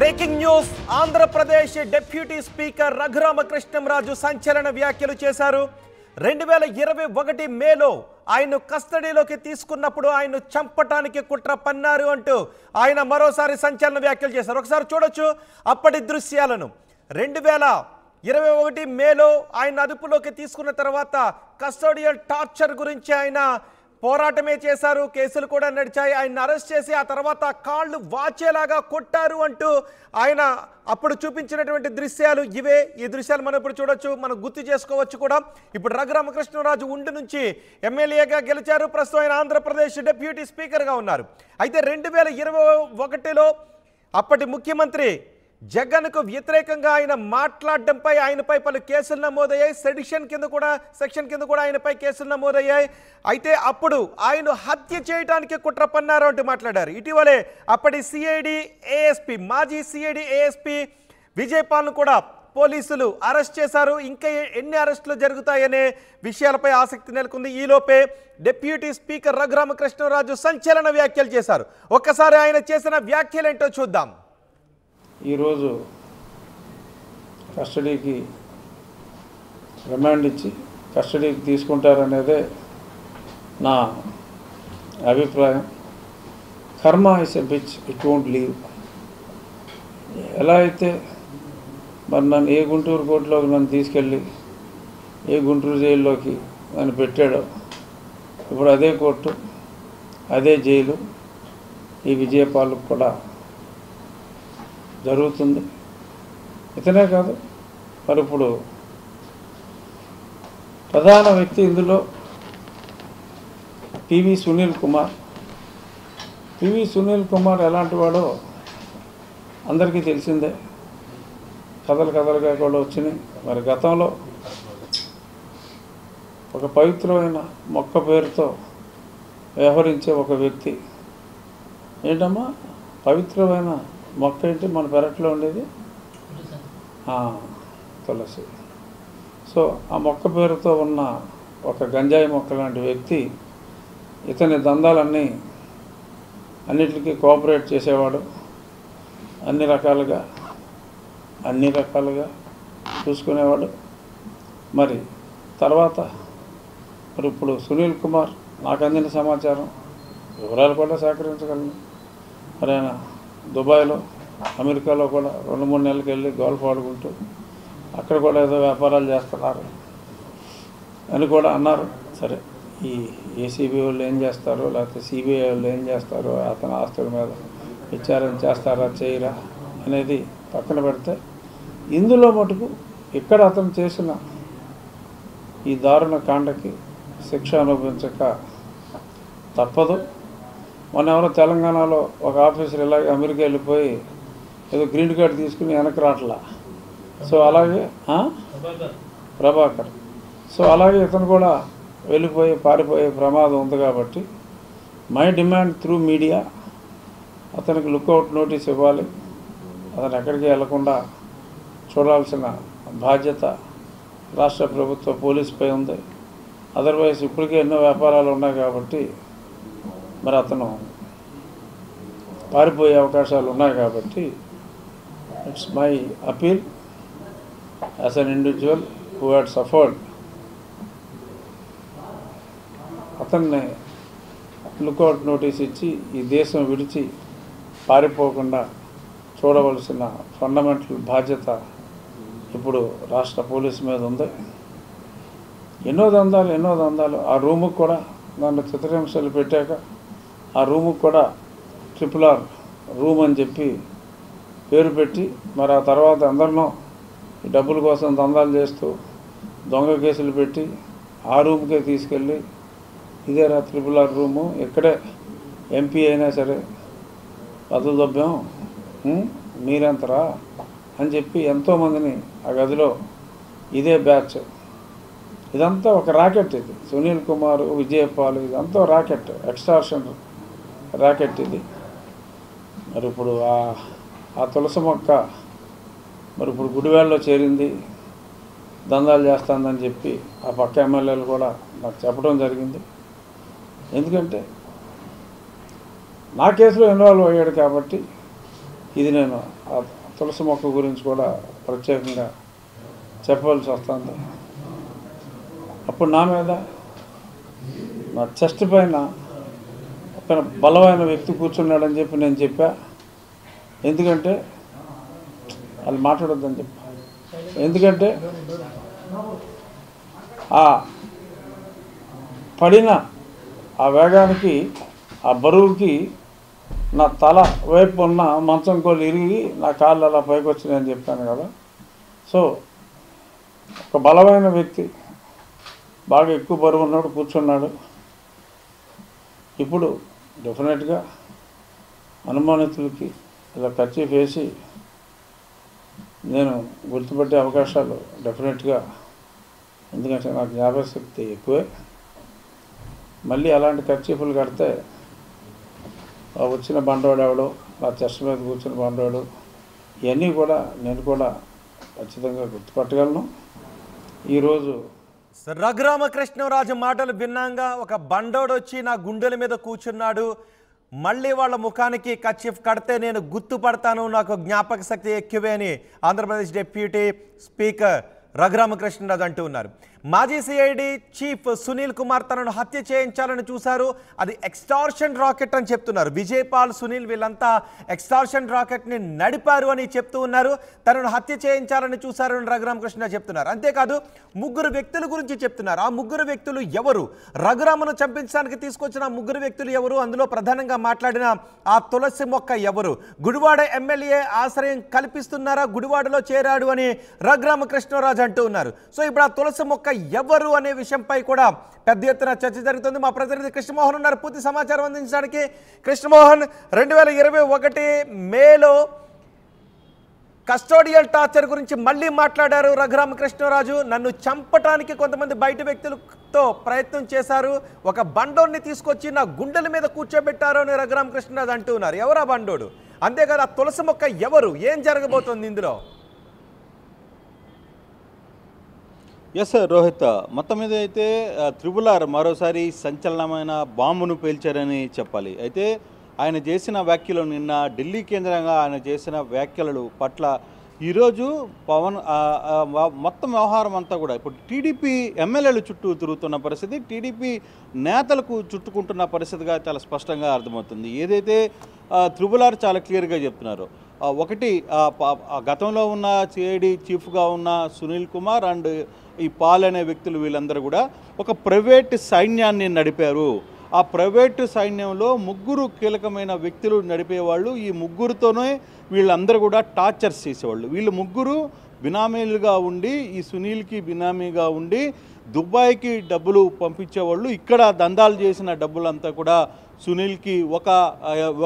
Breaking news Andhra Pradesh deputy speaker Raghurama Krishnam Raju సంచలన వ్యాఖ్యలు చేశారు. 2021 మేలో ఆయన కస్టడీలోకి తీసుకున్నప్పుడు ఆయన చంపటానికి కుట్ర పన్నారు అంటూ ఆయన మరోసారి సంచలన వ్యాఖ్యలు చేశారు. ఒకసారి చూడొచ్చు అప్పటి దృశ్యాలను. 2021 మేలో ఆయన అదుపులోకి తీసుకున్న తర్వాత కస్టోడియల్ టార్చర్ గురించి ఆయన పోరాటమే చేశారు. కేసులు కూడా నడిచాయి. ఆయన అరెస్ట్ చేసి ఆ తర్వాత కాళ్ళు వాచేలాగా కొట్టారు అంటూ ఆయన అప్పుడు చూపించినటువంటి దృశ్యాలు ఇవే. ఈ దృశ్యాలు మనం ఇప్పుడు చూడొచ్చు, మనం గుర్తు చేసుకోవచ్చు కూడా. ఇప్పుడు రఘురామకృష్ణరాజు ఉండి నుంచి ఎమ్మెల్యేగా గెలిచారు. ప్రస్తుతం ఆయన ఆంధ్రప్రదేశ్ డిప్యూటీ స్పీకర్గా ఉన్నారు. అయితే 2021లో అప్పటి ముఖ్యమంత్రి జగన్కు వ్యతిరేకంగా ఆయన మాట్లాడడంపై ఆయనపై పలు కేసులు నమోదయ్యాయి. సెక్షన్ కింద కూడా ఆయనపై కేసులు నమోదయ్యాయి. అయితే అప్పుడు ఆయన హత్య చేయడానికి కుట్ర పన్నారు అంటూ మాట్లాడారు. ఇటీవలే అప్పటి మాజీ సిఐడి ఏఎస్పీ విజయపాల్ను కూడా పోలీసులు అరెస్ట్ చేశారు. ఇంకా ఎన్ని అరెస్టులు జరుగుతాయనే విషయాలపై ఆసక్తి నెలకొంది. ఈలోపే డిప్యూటీ స్పీకర్ రఘురామకృష్ణరాజు సంచలన వ్యాఖ్యలు చేశారు. ఒక్కసారి ఆయన చేసిన వ్యాఖ్యలు ఏంటో చూద్దాం. ఈరోజు కస్టడీకి రిమాండ్ ఇచ్చి కస్టడీకి తీసుకుంటారనేదే నా అభిప్రాయం. Karma is a bitch, it won't leave. ఎలా అయితే మరి నన్ను ఏ గుంటూరు కోర్టులోకి నన్ను తీసుకెళ్ళి ఏ గుంటూరు జైల్లోకి నన్ను పెట్టాడో, ఇప్పుడు అదే కోర్టు అదే జైలు ఈ విజయపాలకు కూడా జరుగుతుంది. ఇతనే కాదు, మరి ఇప్పుడు ప్రధాన వ్యక్తి ఇందులో పివి సునీల్ కుమార్ ఎలాంటి వాడో అందరికీ తెలిసిందే. కథలుగా కూడా వచ్చినాయి. మరి గతంలో ఒక పవిత్రమైన మొక్క పేరుతో వ్యవహరించే ఒక వ్యక్తి. ఏంటమ్మా పవిత్రమైన మొక్క ఏంటి మన పెరట్లో ఉండేది? తులసి. సో ఆ మొక్క పేరుతో ఉన్న ఒక గంజాయి మొక్క లాంటి వ్యక్తి ఇతని దందాలన్నీ అన్నిటికీ కోఆపరేట్ చేసేవాడు. అన్ని రకాలుగా చూసుకునేవాడు. మరి తర్వాత మరి ఇప్పుడు సునీల్ కుమార్ నాకు అందిన సమాచారం, వివరాలు కూడా సేకరించగలను. మరి ఆయన దుబాయ్లో అమెరికాలో కూడా 2-3 నెలలకు వెళ్ళి గోల్ఫ్ ఆడుకుంటూ అక్కడ కూడా ఏదో వ్యాపారాలు చేస్తున్నారు అని కూడా అన్నారు. సరే, ఈ ఏసీబీ వాళ్ళు ఏం చేస్తారో లేకపోతే సిబిఐ వాళ్ళు ఏం చేస్తారో, అతని ఆస్తుల మీద విచారణ చేస్తారా చేయరా అనేది పక్కన పెడితే, ఇందులో మటుకు ఇక్కడ అతను చేసిన ఈ దారుణ కాండకి శిక్ష అనుభవించక తప్పదు. మొన్న ఎవరో తెలంగాణలో ఒక ఆఫీసర్ ఇలాగే అమెరికా వెళ్ళిపోయి ఏదో గ్రీన్ కార్డు తీసుకుని వెనక్కి రావట్లా. సో అలాగే ప్రభాకర్. సో అలాగే ఇతను కూడా పారిపోయే ప్రమాదం ఉంది. కాబట్టి మై డిమాండ్ త్రూ మీడియా అతనికి లుక్అవుట్ నోటీస్ ఇవ్వాలి. అతను ఎక్కడికి వెళ్లకుండా చూడాల్సిన బాధ్యత రాష్ట్ర ప్రభుత్వ పోలీసుపై ఉంది. అదర్వైజ్ ఇప్పటికే ఎన్నో వ్యాపారాలు ఉన్నాయి కాబట్టి మరి అతను పారిపోయే అవకాశాలు ఉన్నాయి. కాబట్టి it's my appeal as an individual who had suffered, అతన్ని లుక్అవుట్ నోటీస్ ఇచ్చి ఈ దేశం విడిచి పారిపోకుండా చూడవలసిన ఫండమెంటల్ బాధ్యత ఇప్పుడు రాష్ట్ర పోలీసు మీద ఉంది. ఎన్నో దందాలు. ఆ రూముకు కూడా దాంట్లో చిత్రహింసలు పెట్టాక ఆ రూముకు కూడా RRR రూమ్ అని చెప్పి పేరు పెట్టి, మరి ఆ తర్వాత అందరినో డబ్బుల కోసం దందాలు చేస్తూ దొంగ కేసులు పెట్టి ఆ రూమ్కే తీసుకెళ్ళి ఇదేరా RRR రూము, ఇక్కడే ఎంపీ అయినా సరే పదుదొబ్బాం మీరెంతరా అని చెప్పి ఎంతోమందిని ఆ గదిలో ఇదే బ్యాచ్. ఇదంతా ఒక రాకెట్. ఇది సునీల్ కుమార్, విజయపాల్, ఇదంతా రాకెట్, ఎక్స్టార్షన్ రాకెట్ ఇది. మరి ఇప్పుడు ఆ తులసి మొక్క మరి ఇప్పుడు గుడివాడలో చేరింది, దందాలు చేస్తుందని చెప్పి ఆ పక్క ఎమ్మెల్యేలు కూడా నాకు చెప్పడం జరిగింది. ఎందుకంటే నా కేసులో ఇన్వాల్వ్ అయ్యాడు కాబట్టి ఇది నేను ఆ తులసి మొక్క గురించి కూడా ప్రత్యేకంగా చెప్పవలసి వస్తుంది. అప్పుడు నా మీద నా చెస్ట్ పైన ఒక బలమైన వ్యక్తి కూర్చున్నాడని చెప్పి నేను చెప్పా. ఎందుకంటే వాళ్ళు మాట్లాడొద్దని చెప్పా. ఎందుకంటే ఆ పడిన ఆ వేగానికి ఆ బరువుకి నా తల వైపు ఉన్న మంచం కోళ్ళు ఇరిగి నా కాళ్ళు అలా పైకి వచ్చినాయని చెప్పాను కదా. సో ఒక బలమైన వ్యక్తి బాగా ఎక్కువ బరువు ఉన్నాడు కూర్చున్నాడు. ఇప్పుడు డెఫినెట్గా అనుమానితులకి ఇలా కర్చీఫ్ వేసి నేను గుర్తుపట్టే అవకాశాలు డెఫినెట్గా, ఎందుకంటే నాకు జ్ఞాపకశక్తి ఎక్కువే. మళ్ళీ అలాంటి కర్చీఫ్లు కడితే వచ్చిన బండవాడు ఎవడో, నా చెస్ట్ మీద కూర్చున్న బండవాడు, ఇవన్నీ కూడా నేను కూడా ఖచ్చితంగా గుర్తుపట్టగలను. ఈరోజు రఘురామకృష్ణరాజు మాటలు భిన్నంగా ఒక బండోడు వచ్చి నా గుండెల మీద కూర్చున్నాడు, మళ్ళీ వాళ్ళ ముఖానికి కర్చీఫ్ కడితే నేను గుర్తుపడతాను, నాకు జ్ఞాపక శక్తి ఎక్కువే అని ఆంధ్రప్రదేశ్ డిప్యూటీ స్పీకర్ రఘురామకృష్ణరాజు అంటూ ఉన్నారు. మాజీ సిఐడి చీఫ్ సునీల్ కుమార్ తనను హత్య చేయించాలని చూశారు, అది ఎక్స్టార్షన్ రాకెట్ అని చెప్తున్నారు. విజయపాల్, సునీల్ వీళ్ళంతా ఎక్స్టార్షన్ రాకెట్ని నడిపారు అని చెప్తూ ఉన్నారు. తనను హత్య చేయించాలని చూశారు అని రఘురామకృష్ణరాజు చెప్తున్నారు. అంతేకాదు ముగ్గురు వ్యక్తుల గురించి చెప్తున్నారు. ఆ ముగ్గురు వ్యక్తులు ఎవరు, రఘురామను చంపించడానికి తీసుకొచ్చిన ముగ్గురు వ్యక్తులు ఎవరు, అందులో ప్రధానంగా మాట్లాడిన ఆ తులసి మొక్క ఎవరు, గుడివాడ ఎమ్మెల్యే ఆశ్రయం కల్పిస్తున్నారా, గుడివాడలో చేరాడు అని రఘురామకృష్ణరాజు అంటూ ఉన్నారు. సో ఇప్పుడు ఆ తులసి మొక్క ఎవరు అనే విషయంపై కూడా పెద్ద ఎత్తున చర్చ జరుగుతుంది. మా ప్రతినిధి కృష్ణమోహన్ ఉన్నారు పూర్తి సమాచారం అందించడానికి. కృష్ణమోహన్, 2021 మేలో కస్టోడియల్ టార్చర్ గురించి మళ్ళీ మాట్లాడారు రఘురామకృష్ణరాజు. నన్ను చంపటానికి కొంతమంది బయట వ్యక్తులతో ప్రయత్నం చేశారు, ఒక బండోడిని తీసుకొచ్చి నా గుండెల మీద కూర్చోబెట్టారు అని రఘురామకృష్ణరాజు అంటూ ఉన్నారు. ఎవరా బండోడు, అంతేకాదు ఆ తులసి మొక్క ఎవరు, ఏం జరగబోతోంది ఇందులో? ఎస్ రోహిత్, మొత్తం మీద అయితే త్రిపుల్ మరోసారి సంచలనమైన బాంబును పేల్చారని చెప్పాలి. అయితే ఆయన చేసిన వ్యాఖ్యలు, నిన్న ఢిల్లీ కేంద్రంగా ఆయన చేసిన వ్యాఖ్యలు పట్ల ఈరోజు పవన్ మొత్తం వ్యవహారం అంతా కూడా ఇప్పుడు టీడీపీ ఎమ్మెల్యేలు చుట్టూ తిరుగుతున్న పరిస్థితి, టీడీపీ నేతలకు చుట్టుకుంటున్న పరిస్థితిగా చాలా స్పష్టంగా అర్థమవుతుంది. ఏదైతే త్రిపుల్ చాలా క్లియర్గా చెప్తున్నారు. ఒకటి గతంలో ఉన్న సిఐడి చీఫ్గా ఉన్న సునీల్ కుమార్ అండ్ ఈ పాల్ అనే వ్యక్తులు వీళ్ళందరూ కూడా ఒక ప్రైవేట్ సైన్యాన్ని నడిపారు. ఆ ప్రైవేటు సైన్యంలో ముగ్గురు కీలకమైన వ్యక్తులు నడిపేవాళ్ళు. ఈ ముగ్గురుతోనే వీళ్ళందరూ కూడా టార్చర్స్ చేసేవాళ్ళు. వీళ్ళు ముగ్గురు బినామీలుగా ఉండి, ఈ సునీల్కి బినామీగా ఉండి దుబాయ్కి డబ్బులు పంపించేవాళ్ళు. ఇక్కడ దందాలు చేసిన డబ్బులంతా కూడా సునీల్కి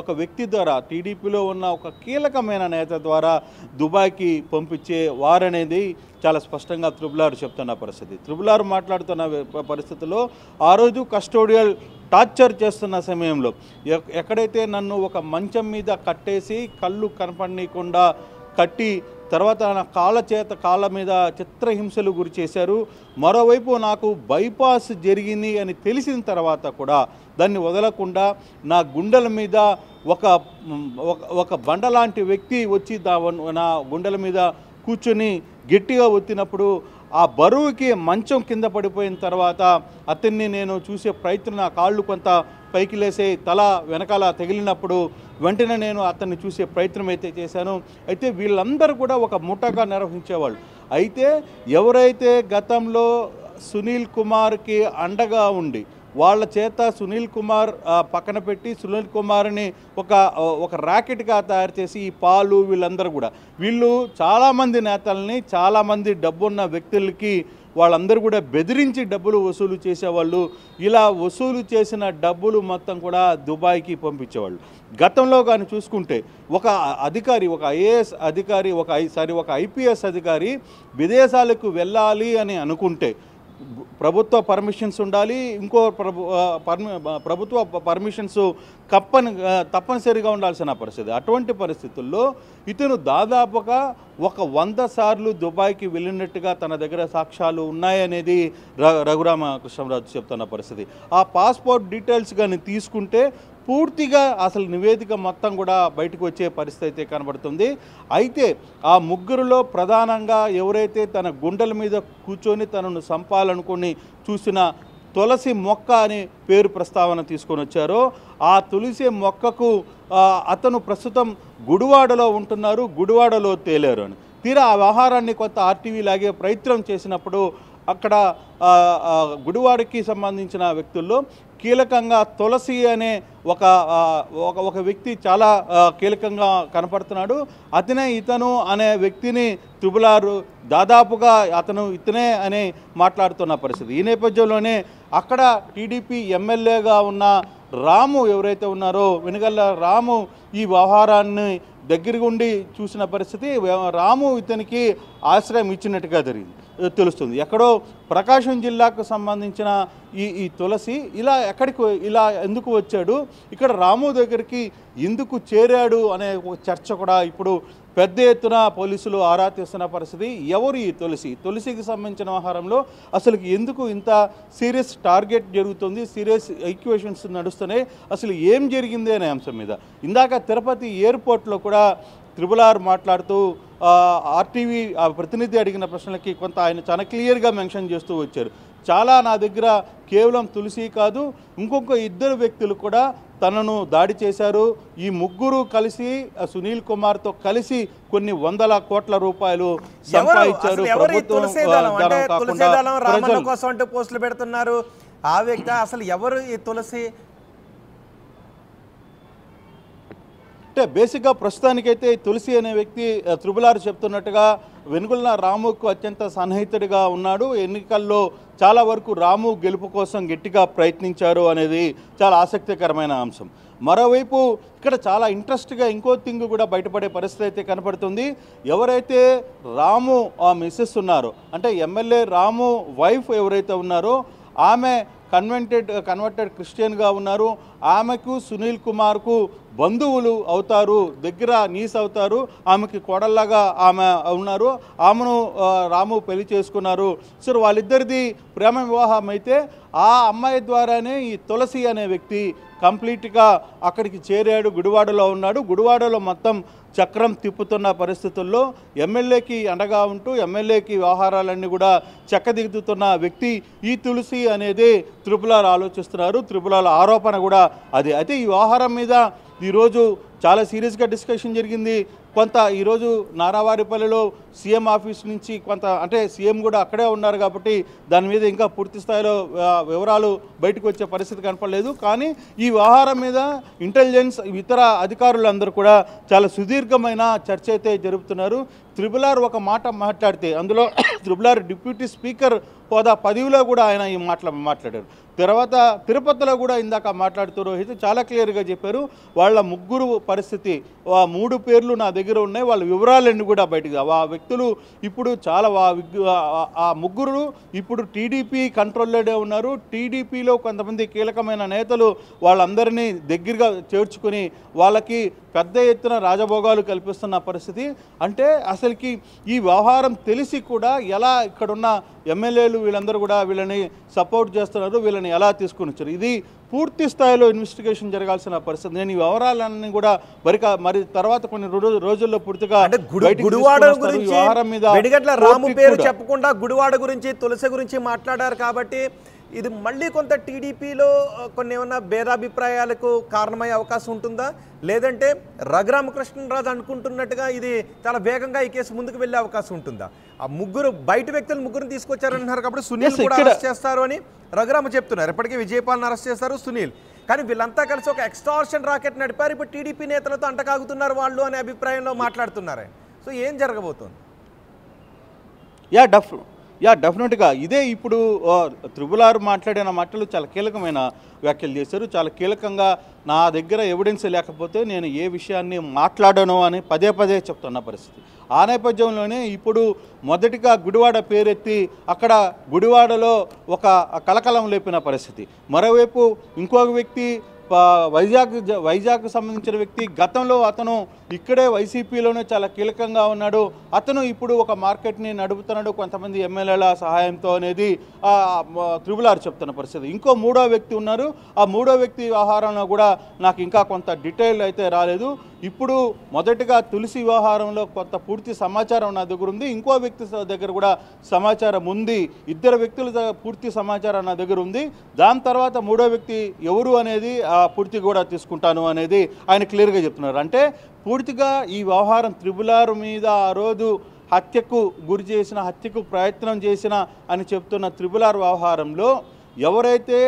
ఒక వ్యక్తి ద్వారా, టీడీపీలో ఉన్న ఒక కీలకమైన నేత ద్వారా దుబాయ్కి పంపించే వారనేది చాలా స్పష్టంగా త్రిపుల్ చెప్తున్న పరిస్థితి. త్రిపుల్ మాట్లాడుతున్న పరిస్థితుల్లో ఆ రోజు కస్టోడియల్ టార్చర్ చేస్తున్న సమయంలో ఎక్కడైతే నన్ను ఒక మంచం మీద కట్టేసి కళ్ళు కనపడనీయకుండా కట్టి తర్వాత నా కాళ్ళ మీద చిత్రహింసలు గురి చేశారు. మరోవైపు నాకు బైపాస్ జరిగింది అని తెలిసిన తర్వాత కూడా దాన్ని వదలకుండా నా గుండెల మీద ఒక బండలాంటి వ్యక్తి వచ్చి నా గుండెల మీద కూర్చొని గట్టిగా ఒత్తినప్పుడు ఆ బరువుకి మంచం కింద పడిపోయిన తర్వాత అతన్ని నేను చూసే ప్రయత్నం, నా కాళ్ళు కొంత పైకి లేసే, తల వెనకాల తగిలినప్పుడు వెంటనే నేను అతన్ని చూసే ప్రయత్నం అయితే చేశాను. అయితే వీళ్ళందరూ కూడా ఒక ముఠాగా నిర్వహించేవాళ్ళు. అయితే ఎవరైతే గతంలో సునీల్ కుమార్కి అండగా ఉండి వాళ్ళ చేత సునీల్ కుమార్ పక్కన పెట్టి సునీల్ కుమార్ని ఒక ర్యాకెట్గా తయారు చేసి ఈ పాలు వీళ్ళందరూ కూడా వీళ్ళు చాలామంది నేతల్ని, చాలామంది డబ్బున్న వ్యక్తులకి వాళ్ళందరూ కూడా బెదిరించి డబ్బులు వసూలు చేసేవాళ్ళు. ఇలా వసూలు చేసిన డబ్బులు మొత్తం కూడా దుబాయ్కి పంపించేవాళ్ళు. గతంలో కానీ చూసుకుంటే ఒక అధికారి, ఒక ఐఏఎస్ అధికారి, ఒక ఐపీఎస్ అధికారి విదేశాలకు వెళ్ళాలి అని అనుకుంటే ప్రభుత్వ పర్మిషన్స్ ఉండాలి, ఇంకో ప్రభుత్వ పర్మిషన్స్ తప్పనిసరిగా ఉండాల్సిన పరిస్థితి. అటువంటి పరిస్థితుల్లో ఇతను దాదాపుగా ఒక 100 సార్లు దుబాయ్కి వెళ్ళినట్టుగా తన దగ్గర సాక్ష్యాలు ఉన్నాయనేది రఘురామకృష్ణరాజు చెప్తున్న పరిస్థితి. ఆ పాస్పోర్ట్ డీటెయిల్స్ కానీ తీసుకుంటే పూర్తిగా అసలు నివేదిక మొత్తం కూడా బయటకు వచ్చే పరిస్థితి అయితే కనబడుతుంది. అయితే ఆ ముగ్గురులో ప్రధానంగా ఎవరైతే తన గుండెల మీద కూర్చొని తనను చంపాలనుకుని చూసిన తులసి మొక్క అనే పేరు ప్రస్తావన తీసుకొని వచ్చారో ఆ తులసి మొక్కకు అతను ప్రస్తుతం గుడివాడలో ఉంటున్నారు, గుడివాడలో తేలారు అని. తీరా ఆ వ్యవహారాన్ని కొంత ఆర్టీవీ లాగే ప్రయత్నం చేసినప్పుడు అక్కడ గుడివాడకి సంబంధించిన వ్యక్తుల్లో కీలకంగా తులసి అనే ఒక వ్యక్తి చాలా కీలకంగా కనపడుతున్నాడు. ఇతను అనే వ్యక్తిని త్రిబులారు దాదాపుగా ఇతనే అని మాట్లాడుతున్న పరిస్థితి. ఈ నేపథ్యంలోనే అక్కడ టీడీపీ ఎమ్మెల్యేగా ఉన్న రాము ఎవరైతే ఉన్నారో వెనుగల్ల రాము ఈ వ్యవహారాన్ని దగ్గర ఉండి చూసిన పరిస్థితి. రాము ఇతనికి ఆశ్రయం ఇచ్చినట్టుగా తెలుస్తుంది. ఎక్కడో ప్రకాశం జిల్లాకు సంబంధించిన ఈ తులసి ఇలా ఎందుకు వచ్చాడు, ఇక్కడ రాము దగ్గరికి ఎందుకు చేరాడు అనే చర్చ కూడా ఇప్పుడు పెద్ద ఎత్తున పోలీసులు ఆరా తీస్తున్న పరిస్థితి. ఎవరు ఈ తులసికి సంబంధించిన వ్యవహారంలో అసలు ఎందుకు ఇంత సీరియస్ టార్గెట్ జరుగుతుంది, సీరియస్ ఈక్వేషన్స్ నడుస్తున్నాయి, అసలు ఏం జరిగింది అనే అంశం మీద ఇందాక తిరుపతి ఎయిర్పోర్ట్లో కూడా త్రిబుల్ మాట్లాడుతూ ఆర్టీవీ ప్రతినిధి అడిగిన ప్రశ్నలకి కొంత ఆయన చాలా క్లియర్గా మెన్షన్ చేస్తూ వచ్చారు. నా దగ్గర కేవలం తులసి కాదు, ఇంకొక 2 వ్యక్తులు కూడా తనను దాడి చేశారు. ఈ ముగ్గురు కలిసి సునీల్ కుమార్తో కలిసి కొన్ని 100 కోట్ల రూపాయలు సంపాదించారు. కోసం అంటే పోస్టులు పెడుతున్నారు. ఆ వ్యక్తి అసలు ఎవరు ఈ తులసి? అంటే బేసిక్గా ప్రస్తుతానికైతే తులసి అనే వ్యక్తి త్రిబుల్ చెప్తున్నట్టుగా వెనుగొల్ల రాముకు అత్యంత సన్నిహితుడిగా ఉన్నాడు. ఎన్నికల్లో చాలా వరకు రాము గెలుపు కోసం గట్టిగా ప్రయత్నించారు అనేది చాలా ఆసక్తికరమైన అంశం. మరోవైపు ఇక్కడ చాలా ఇంట్రెస్ట్గా ఇంకో థింగ్ కూడా బయటపడే పరిస్థితి అయితే కనపడుతుంది. ఎవరైతే రాము మిస్సెస్ ఉన్నారో అంటే ఎమ్మెల్యే రాము వైఫ్ ఎవరైతే ఉన్నారో ఆమె కన్వర్టెడ్ క్రిస్టియన్గా ఉన్నారు. ఆమెకు సునీల్ కుమార్కు బంధువులు అవుతారు, దగ్గర నీస్ అవుతారు. ఆమెకి కోడల్లాగా ఆమె ఉన్నారు. ఆమెను రాము పెళ్లి చేసుకున్నారు. సో వాళ్ళిద్దరిది ప్రేమ వివాహం అయితే ఆ అమ్మాయి ద్వారానే ఈ తులసి అనే వ్యక్తి కంప్లీట్గా అక్కడికి చేరాడు. గుడివాడలో ఉన్నాడు. గుడివాడలో మొత్తం చక్రం తిప్పుతున్న పరిస్థితుల్లో ఎమ్మెల్యేకి అండగా ఉంటూ ఎమ్మెల్యేకి వ్యవహారాలన్నీ కూడా చక్కదిద్దుతున్న వ్యక్తి ఈ తులసి అనేది త్రిబుల్ ఆలోచిస్తున్నారు. త్రిబుల్ ఆరోపణ కూడా అదే. అయితే ఈ వ్యవహారం మీద ఈరోజు చాలా సీరియస్గా డిస్కషన్ జరిగింది. కొంత ఈరోజు నారావారిపల్లిలో సీఎం ఆఫీస్ నుంచి కొంత అంటే సీఎం కూడా అక్కడే ఉన్నారు కాబట్టి దాని మీద ఇంకా పూర్తి స్థాయిలో వివరాలు బయటకు వచ్చే పరిస్థితి కనపడలేదు. కానీ ఈ వ్యవహారం మీద ఇంటెలిజెన్స్ ఇతర అధికారులందరూ కూడా చాలా సుదీర్ఘమైన చర్చ అయితే జరుపుతున్నారు. త్రిబుల్ ఒక మాట మాట్లాడితే అందులో త్రిబుల్ డిప్యూటీ స్పీకర్ హోదా పదవిలో కూడా ఆయన ఈ మాట్లాడారు. తర్వాత తిరుపతిలో కూడా ఇందాక మాట్లాడుతూ రోహిత్ చాలా క్లియర్గా చెప్పారు. వాళ్ళ ముగ్గురు పరిస్థితి 3 పేర్లు నా దగ్గర ఉన్నాయి, వాళ్ళ వివరాలన్నీ కూడా బయటకు ఆ వ్యక్తులు ఇప్పుడు చాలా ఆ ముగ్గురు ఇప్పుడు టీడీపీ కంట్రోల్లోనే ఉన్నారు. టీడీపీలో కొంతమంది కీలకమైన నేతలు వాళ్ళందరినీ దగ్గరగా చేర్చుకుని వాళ్ళకి పెద్ద ఎత్తున రాజభోగాలు కల్పిస్తున్న పరిస్థితి. అంటే అసలుకి ఈ వ్యవహారం తెలిసి కూడా ఎలా ఇక్కడున్న ఎమ్మెల్యేలు వీళ్ళందరూ కూడా వీళ్ళని సపోర్ట్ చేస్తున్నారు, వీళ్ళని ఎలా తీసుకుని వచ్చారు, ఇది పూర్తి స్థాయిలో ఇన్వెస్టిగేషన్ జరగాల్సిన పరిస్థితి. నేను ఈ వివరాలన్నీ కూడా మరి తర్వాత కొన్ని రోజుల్లో పూర్తిగా గుడివాడ గురించి రాము పేరు చెప్పకుండా గుడివాడ గురించి తులసి గురించి మాట్లాడారు కాబట్టి ఇది మళ్ళీ కొంత టీడీపీలో కొన్ని ఏమన్నా భేదాభిప్రాయాలకు కారణమయ్యే అవకాశం ఉంటుందా, లేదంటే రఘురామకృష్ణరాజు అనుకుంటున్నట్టుగా ఇది చాలా వేగంగా ఈ కేసు ముందుకు వెళ్ళే అవకాశం ఉంటుందా? ఆ బయట వ్యక్తులు ముగ్గురిని తీసుకొచ్చారంటున్నారు కాబట్టి సునీల్ కూడా అరెస్ట్ చేస్తారు అని రఘురామ చెప్తున్నారు. ఇప్పటికీ విజయపాల్ని అరెస్ట్ చేస్తారు, సునీల్. కానీ వీళ్ళంతా కలిసి ఒక ఎక్స్టార్షన్ రాకెట్ నడిపారు. ఇప్పుడు టీడీపీ నేతలతో అంటకాగుతున్నారు వాళ్ళు అనే అభిప్రాయంలో మాట్లాడుతున్నారు. సో ఏం జరగబోతోంది? డెఫినెట్గా ఇదే ఇప్పుడు త్రిబుల్ మాట్లాడిన మాటలు చాలా కీలకమైన వ్యాఖ్యలు చేశారు. చాలా కీలకంగా నా దగ్గర ఎవిడెన్స్ లేకపోతే నేను ఏ విషయాన్ని మాట్లాడను అని పదే చెప్తున్న పరిస్థితి. ఆ నేపథ్యంలోనే ఇప్పుడు మొదటిగా గుడివాడ పేరెత్తి అక్కడ గుడివాడలో ఒక కలకలం లేపిన పరిస్థితి. మరోవైపు ఇంకొక వ్యక్తి వైజాగ్కు సంబంధించిన వ్యక్తి. గతంలో అతను ఇక్కడే వైసీపీలోనే చాలా కీలకంగా ఉన్నాడు. అతను ఇప్పుడు ఒక మార్కెట్ని నడుపుతున్నాడు కొంతమంది ఎమ్మెల్యేల సహాయంతో అనేది త్రిబుల్ ఆర్ చెప్తున్న పరిస్థితి. ఇంకో మూడో వ్యక్తి ఉన్నారు. ఆ మూడో వ్యక్తి వ్యవహారంలో కూడా నాకు ఇంకా కొంత డీటెయిల్ అయితే రాలేదు. ఇప్పుడు మొదటిగా తులసి వ్యవహారంలో కొంత పూర్తి సమాచారం నా దగ్గర ఉంది. ఇంకో వ్యక్తి దగ్గర కూడా సమాచారం ఉంది. ఇద్దరు వ్యక్తుల పూర్తి సమాచారం నా దగ్గర ఉంది. దాని తర్వాత మూడో వ్యక్తి ఎవరు అనేది పూర్తి కూడా తీసుకుంటాను అనేది ఆయన క్లియర్గా చెప్తున్నారు. అంటే పూర్తిగా ఈ వ్యవహారం త్రిబుల్ ఆర్ మీద ఆ రోజు హత్యకు ప్రయత్నం చేసిన అని చెప్తున్న త్రిబుల్ ఆర్ వ్యవహారంలో ఎవరైతే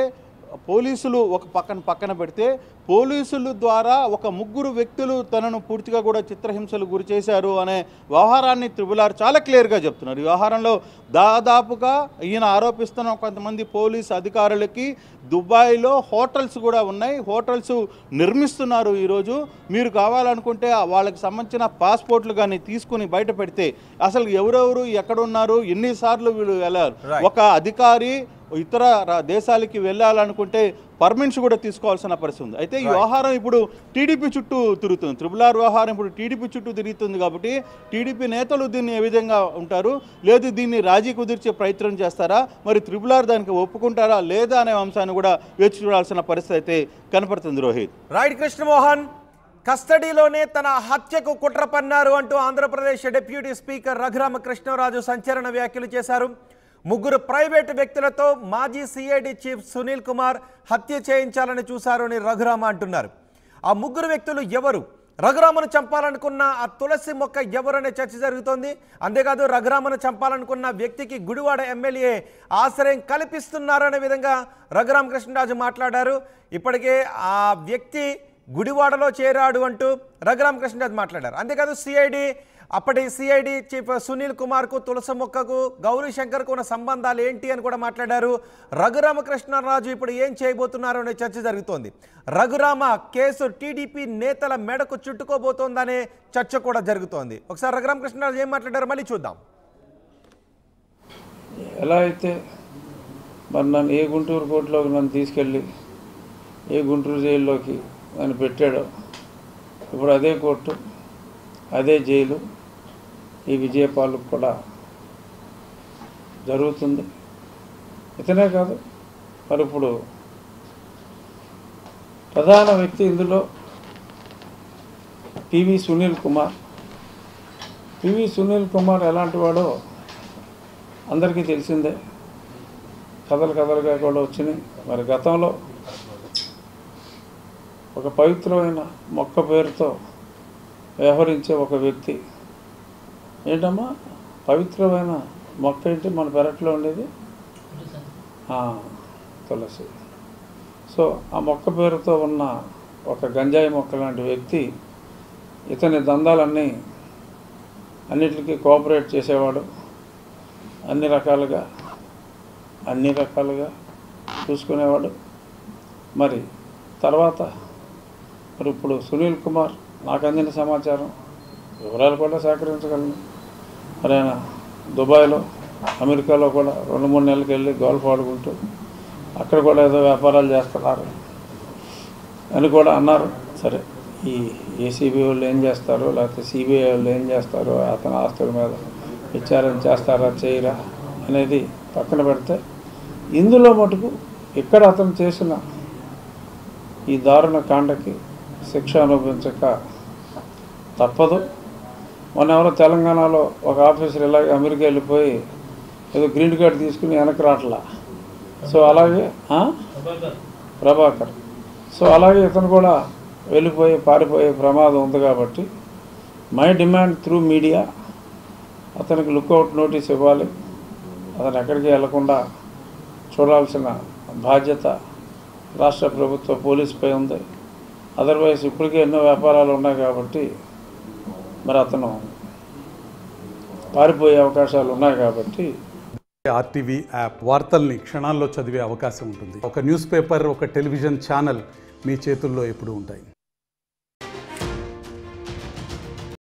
పోలీసులు ఒక పక్కన పెడితే పోలీసుల ద్వారా ఒక ముగ్గురు వ్యక్తులు తనను పూర్తిగా కూడా చిత్రహింసలు గురి చేశారు అనే వ్యవహారాన్ని త్రిబుల్ ఆర్ చాలా క్లియర్గా చెప్తున్నారు. ఈ వ్యవహారంలో దాదాపుగా ఈయన ఆరోపిస్తున్న కొంతమంది పోలీసు అధికారులకి దుబాయ్లో హోటల్స్ కూడా ఉన్నాయి. హోటల్స్ నిర్మిస్తున్నారు. ఈరోజు మీరు కావాలనుకుంటే వాళ్ళకి సంబంధించిన పాస్పోర్ట్లు కానీ తీసుకుని బయట పెడితే అసలు ఎవరెవరు ఎక్కడున్నారు ఎన్నిసార్లు వీళ్ళు వెళ్ళారు. ఒక అధికారి ఇతర దేశాలకి వెళ్ళాలనుకుంటే పర్మిషన్ కూడా తీసుకోవాల్సిన పరిస్థితి ఉంది. అయితే ఈ వ్యవహారం ఇప్పుడు టీడీపీ చుట్టూ తిరుగుతుంది. త్రిబుల్ ఆర్ వ్యవహారం ఇప్పుడు టీడీపీ చుట్టూ తిరుగుతుంది కాబట్టి టీడీపీ నేతలు దీన్ని ఏ విధంగా ఉంటారు, లేదు దీన్ని రాజీ కుదిర్చే ప్రయత్నం చేస్తారా, మరి త్రిబుల్ ఆర్ దానికి ఒప్పుకుంటారా లేదా అనే అంశాన్ని కూడా వేచి చూడాల్సిన పరిస్థితి అయితే కనపడుతుంది. రోహిత్. రైట్. కృష్ణమోహన్ కస్టడీలోనే తన హత్యకు కుట్ర పన్నారు అంటూ ఆంధ్రప్రదేశ్ డిప్యూటీ స్పీకర్ రఘురామకృష్ణరాజు సంచలన వ్యాఖ్యలు చేశారు. ముగ్గురు ప్రైవేటు వ్యక్తులతో మాజీ సిఐడి చీఫ్ సునీల్ కుమార్ హత్య చేయించాలని చూశారు అని రఘురామ అంటున్నారు. ఆ ముగ్గురు వ్యక్తులు ఎవరు, రఘురామను చంపాలనుకున్న ఆ తులసి మొక్క ఎవరనే చర్చ జరుగుతోంది. అంతేకాదు రఘురామను చంపాలనుకున్న వ్యక్తికి గుడివాడ ఎమ్మెల్యే ఆశ్రయం కల్పిస్తున్నారనే విధంగా రఘురామకృష్ణరాజు మాట్లాడారు. ఇప్పటికే ఆ వ్యక్తి గుడివాడలో చేరాడు అంటూ రఘురామకృష్ణరాజు మాట్లాడారు. అంతేకాదు అప్పటి సిఐడి చీఫ్ సునీల్ కుమార్కు తులసి మొక్కకు గౌరీశంకర్కు ఉన్న సంబంధాలు ఏంటి అని కూడా మాట్లాడారు. రఘురామకృష్ణరాజు ఇప్పుడు ఏం చేయబోతున్నారు అనే చర్చ జరుగుతోంది. రఘురామ కేసు టీడీపీ నేతల మెడకు చుట్టుకోబోతోందనే చర్చ కూడా జరుగుతోంది. ఒకసారి రఘురామకృష్ణరాజు ఏం మాట్లాడారు మళ్ళీ చూద్దాం. ఎలా అయితే మరి నన్ను ఏ గుంటూరు కోర్టులోకి నన్ను తీసుకెళ్ళి ఏ గుంటూరు జైల్లోకి నన్ను పెట్టాడో ఇప్పుడు అదే కోర్టు అదే జైలు ఈ విజయపాలకు కూడా జరుగుతుంది. ఇతనే కాదు మరి ఇప్పుడు ప్రధాన వ్యక్తి ఇందులో పివి సునీల్ కుమార్. పివి సునీల్ కుమార్ ఎలాంటి వాడో అందరికీ తెలిసిందే. కథలుగా కూడా వచ్చినాయి. మరి గతంలో ఒక పవిత్రమైన మొక్క పేరుతో వ్యవహరించే ఒక వ్యక్తి. ఏంటమ్మా పవిత్రమైన మొక్క ఏంటి మన పెరట్లో ఉండేది? తులసి. సో ఆ మొక్క పేరుతో ఉన్న ఒక గంజాయి మొక్క లాంటి వ్యక్తి ఇతని దందాలన్నీ అన్నిటికీ కోఆపరేట్ చేసేవాడు. అన్ని రకాలుగా చూసుకునేవాడు. మరి తర్వాత మరి ఇప్పుడు సునీల్ కుమార్ నాకు అందిన సమాచారం వివరాలు కూడా సేకరించగలను. మరి ఆయన దుబాయ్లో అమెరికాలో కూడా 2-3 నెలలకు వెళ్ళి గోల్ఫ్ ఆడుకుంటూ అక్కడ కూడా ఏదో వ్యాపారాలు చేస్తున్నారు అని కూడా అన్నారు. సరే ఈ ఏసీబీ వాళ్ళు ఏం చేస్తారో లేకపోతే సిబిఐ వాళ్ళు ఏం చేస్తారో అతని ఆస్తుల మీద విచారణ చేస్తారా చేయరా అనేది పక్కన పెడితే ఇందులో మటుకు ఇక్కడ అతను చేసిన ఈ దారుణ కాండకి శిక్ష అనుభవించక తప్పదు. మొన్న ఎవరో తెలంగాణలో ఒక ఆఫీసర్ ఇలాగే అమెరికా వెళ్ళిపోయి ఏదో గ్రీన్ కార్డ్ తీసుకుని వెనక్కి రావట్లా. సో అలాగే ప్రభాకర్. సో అలాగే ఇతను కూడా వెళ్ళిపోయి పారిపోయే ప్రమాదం ఉంది. కాబట్టి మై డిమాండ్ త్రూ మీడియా అతనికి లుక్అవుట్ నోటీస్ ఇవ్వాలి. అతను ఎక్కడికి వెళ్లకుండా చూడాల్సిన బాధ్యత రాష్ట్ర ప్రభుత్వ పోలీసుపై ఉంది. అదర్వైజ్ ఇప్పటికే ఎన్నో వ్యాపారాలు ఉన్నాయి కాబట్టి మరి అతను పారిపోయే అవకాశాలు ఉన్నాయి. కాబట్టి ఆర్టీవీ యాప్ వార్తల్ని క్షణాల్లో చదివే అవకాశం ఉంటుంది. ఒక న్యూస్ పేపర్, ఒక టెలివిజన్ ఛానల్ మీ చేతుల్లో ఎప్పుడూ ఉంటాయి.